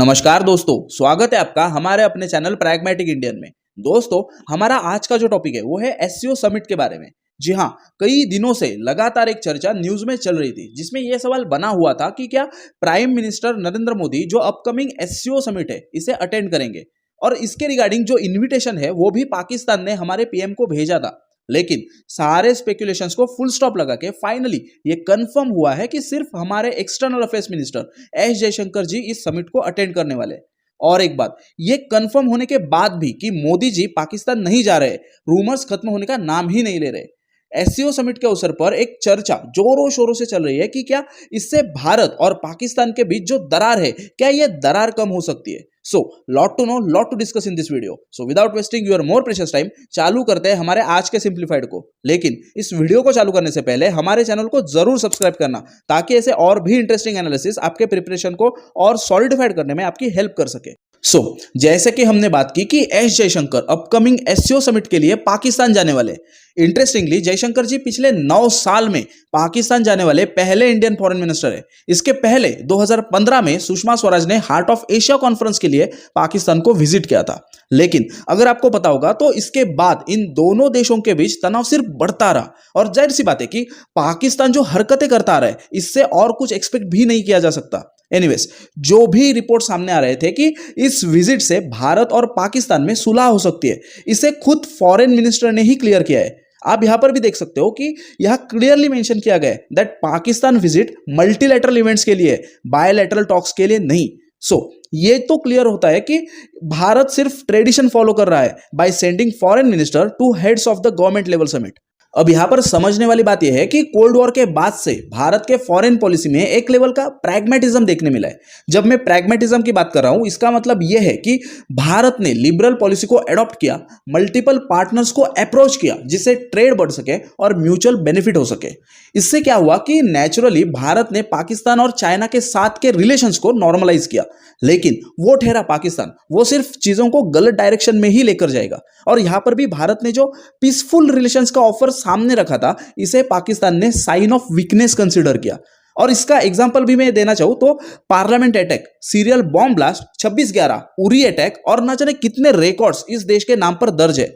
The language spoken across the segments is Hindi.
नमस्कार दोस्तों, स्वागत है आपका हमारे अपने चैनल प्रैग्मेटिक इंडियन में। दोस्तों, हमारा आज का जो टॉपिक है वो है एससीओ समिट के बारे में। जी हाँ, कई दिनों से लगातार एक चर्चा न्यूज में चल रही थी जिसमें यह सवाल बना हुआ था कि क्या प्राइम मिनिस्टर नरेंद्र मोदी जो अपकमिंग एससीओ समिट है इसे अटेंड करेंगे। और इसके रिगार्डिंग जो इन्विटेशन है वो भी पाकिस्तान ने हमारे पीएम को भेजा था। लेकिन सारे स्पेकुलेशंस को फुल स्टॉप लगा के फाइनली ये कंफर्म हुआ है कि सिर्फ हमारे external affairs minister S Jaishankar ji इस समिट को अटेंड करने वाले हैं। और एक बात, ये कंफर्म होने के बाद भी कि मोदी जी पाकिस्तान नहीं जा रहे, रूमर्स खत्म होने का नाम ही नहीं ले रहे। एससीओ समिट के अवसर पर एक चर्चा जोरों शोरों से चल रही है कि क्या इससे भारत और पाकिस्तान के बीच जो दरार है, क्या यह दरार कम हो सकती है। So lot to know, lot to discuss in this video. So without wasting your more precious time, चालू करते हैं हमारे आज के सिंप्लीफाइड को। लेकिन इस वीडियो को चालू करने से पहले हमारे चैनल को जरूर सब्सक्राइब करना, ताकि ऐसे और भी इंटरेस्टिंग एनालिसिस आपके प्रिपरेशन को और सॉलिडिफाइड करने में आपकी हेल्प कर सके। जैसे कि हमने बात की कि S Jaishankar upcoming SCO summit के लिए पाकिस्तान जाने वाले। इंटरेस्टिंगली जयशंकर जी पिछले 9 साल में पाकिस्तान जाने वाले पहले इंडियन फॉरेन मिनिस्टर है। इसके पहले 2015 में सुषमा स्वराज ने हार्ट ऑफ एशिया कॉन्फ्रेंस के लिए पाकिस्तान को विजिट किया था। लेकिन अगर आपको पता होगा तो इसके बाद इन दोनों देशों के बीच तनाव सिर्फ बढ़ता रहा। और जाहिर सी बात है कि पाकिस्तान जो हरकतें करता रहा है, इससे और कुछ एक्सपेक्ट भी नहीं किया जा सकता। एनीवेज, जो भी रिपोर्ट सामने आ रहे थे कि इस विजिट से भारत और पाकिस्तान में सुलह हो सकती है, इसे खुद फॉरेन मिनिस्टर ने ही क्लियर किया है। आप यहां पर भी देख सकते हो कि यह क्लियरली मेंशन किया गया है that Pakistan visit multilateral events के लिए, बायलैटरल टॉक्स के लिए नहीं। ये तो क्लियर होता है कि भारत सिर्फ ट्रेडिशन फॉलो कर रहा है by sending foreign minister two heads of the government level summit. अब यहां पर समझने वाली बात यह है कि कोल्ड वॉर के बाद से भारत के फॉरेन पॉलिसी में एक लेवल का प्रैग्मेटिज्म देखने मिला है। जब मैं प्रैग्मेटिज्म की बात कर रहा हूं, इसका मतलब यह है कि भारत ने लिबरल पॉलिसी को एडॉप्ट किया, मल्टीपल पार्टनर्स को अप्रोच किया जिससे ट्रेड बढ़ सके और म्यूचुअल बेनिफिट हो सके। इससे क्या हुआ कि नेचुरली भारत ने पाकिस्तान और चाइना के साथ के रिलेशंस को नॉर्मलाइज किया। लेकिन वो ठहरा पाकिस्तान, वो सिर्फ चीजों को गलत डायरेक्शन में ही लेकर जाएगा। और यहां पर भी भारत ने जो पीसफुल रिलेशंस का ऑफर सामने रखा था, इसे पाकिस्तान ने साइन ऑफ वीकनेस कंसीडर किया। और इसका एग्जांपल भी मैं देना चाहूं तो parliament attack, serial bomb blast, 26/11, Uri attack और न जाने कितने रिकॉर्ड्स इस देश के नाम पर दर्ज है।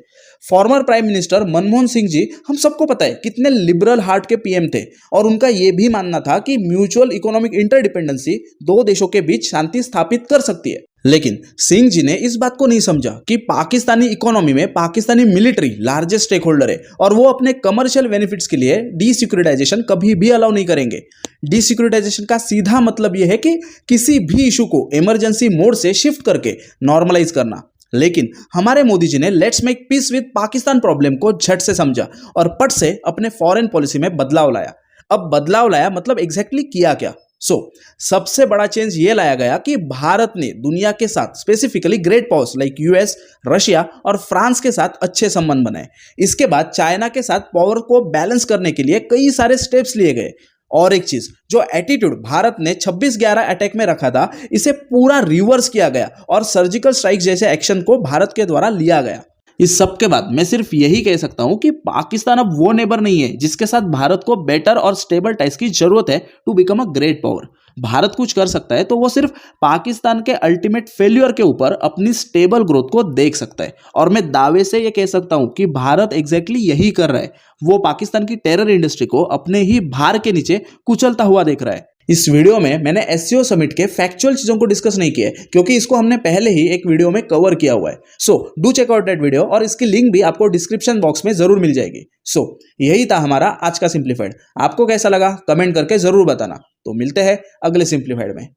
Former prime minister Manmohan Singh ji, हम सबको पता है कितने लिबरल हार्ट के पीएम थे, और उनका यह भी मानना था कि म्यूचुअल इकोनॉमिक इंटरडिपेंडेंसी दो देशों के बीच शांति स्थापित कर सकती है। लेकिन सिंह जी ने इस बात को नहीं समझा कि पाकिस्तानी इकोनॉमी में Pakistani military largest stakeholder है और वो अपने कमर्शियल बेनिफिट्स के लिए डीसिक्योरिटाइजेशन कभी भी अलाउ नहीं करेंगे। डीसिक्योरिटाइजेशन का सीधा मतलब यह है कि किसी भी इशू को इमरजेंसी मोड से शिफ्ट करके नॉर्मलाइज करना। लेकिन हमारे मोदी जी ने let's make peace with Pakistan problem को झट से समझा और पट से अपने फॉरेन पॉलिसी में बदलाव लाया। अब बदलाव लाया मतलब एग्जैक्टली किया क्या? सबसे बड़ा चेंज ये लाया गया कि भारत ने दुनिया के साथ, specifically great powers like US, Russia और फ्रांस के साथ अच्छे संबंध बनाए। इसके बाद चाइना के साथ पावर को बैलेंस करने के लिए कई सारे स्टेप्स लिए गए। और एक चीज, जो एटीट्यूड भारत ने 26/11 अटैक में रखा था, इसे पूरा रिवर्स किया गया और सर्जिकल स्ट्राइक जैसे एक्शन को भारत के द्वारा लिया गया। इस सब के बाद मैं सिर्फ यही कह सकता हूं कि पाकिस्तान अब वो नेबर नहीं है जिसके साथ भारत को बेटर और स्टेबल टाइज की जरूरत है to become a great power. Bharat कुछ कर सकता है तो वो सिर्फ पाकिस्तान के अल्टीमेट फेल्यूर के ऊपर अपनी स्टेबल ग्रोथ को देख सकता है। और मैं दावे से ये कह सकता हूं कि भारत एग्जैक्टली यही कर रहा है। वो पाकिस्तान की टेरर इंडस्ट्री को अपने ही भार के नीचे कुचलता हुआ देख रहा है। इस वीडियो में मैंने एससीओ समिट के फैक्चुअल चीजों को डिस्कस नहीं किया है, क्योंकि इसको हमने पहले ही एक वीडियो में कवर किया हुआ है। Do check out that video, और इसकी लिंक भी आपको डिस्क्रिप्शन बॉक्स में जरूर मिल जाएगी। यही था हमारा आज का सिंप्लीफाइड। आपको कैसा लगा कमेंट करके जरूर बताना। तो मिलते हैं अगले सिंप्लीफाइड में।